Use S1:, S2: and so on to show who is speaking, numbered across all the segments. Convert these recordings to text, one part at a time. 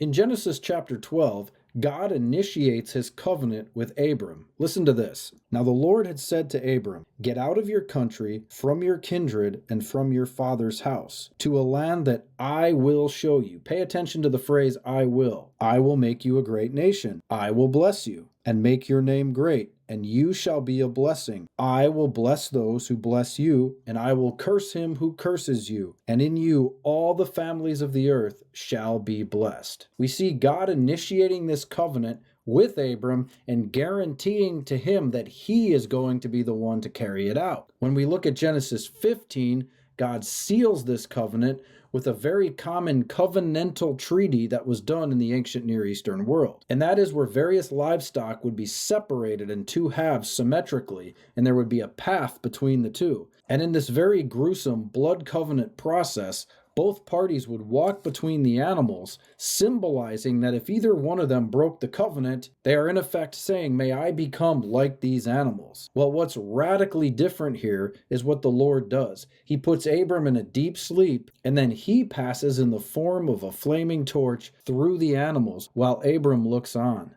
S1: In Genesis chapter 12, God initiates his covenant with Abram. Listen to this. Now the Lord had said to Abram, "Get out of your country, from your kindred, and from your father's house, to a land that I will show you." Pay attention to the phrase, I will. I will make you a great nation. I will bless you and make your name great, and you shall be a blessing. I will bless those who bless you, and I will curse him who curses you. And in you all the families of the earth shall be blessed. We see God initiating this covenant with Abram and guaranteeing to him that he is going to be the one to carry it out. When we look at Genesis 15, God seals this covenant with a very common covenantal treaty that was done in the ancient Near Eastern world. And that is where various livestock would be separated in two halves symmetrically, and there would be a path between the two. And in this very gruesome blood covenant process, both parties would walk between the animals, symbolizing that if either one of them broke the covenant, they are in effect saying, "May I become like these animals." Well, what's radically different here is what the Lord does. He puts Abram in a deep sleep, and then he passes in the form of a flaming torch through the animals while Abram looks on.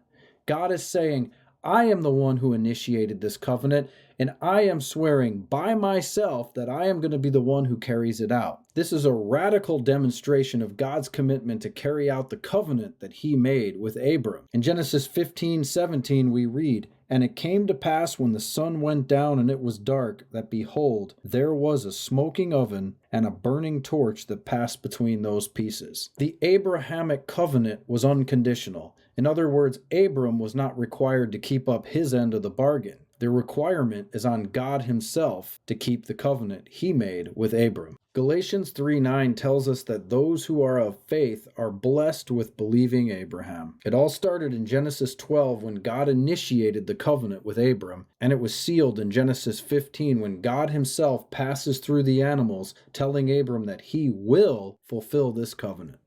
S1: God is saying, I am the one who initiated this covenant, and I am swearing by myself that I am going to be the one who carries it out. This is a radical demonstration of God's commitment to carry out the covenant that he made with Abram. In Genesis 15:17 we read, "And it came to pass when the sun went down and it was dark, that behold, there was a smoking oven and a burning torch that passed between those pieces." The Abrahamic covenant was unconditional. In other words, Abram was not required to keep up his end of the bargain. The requirement is on God himself to keep the covenant he made with Abram. Galatians 3:9 tells us that those who are of faith are blessed with believing Abraham. It all started in Genesis 12 when God initiated the covenant with Abram, and it was sealed in Genesis 15 when God himself passes through the animals, telling Abram that he will fulfill this covenant.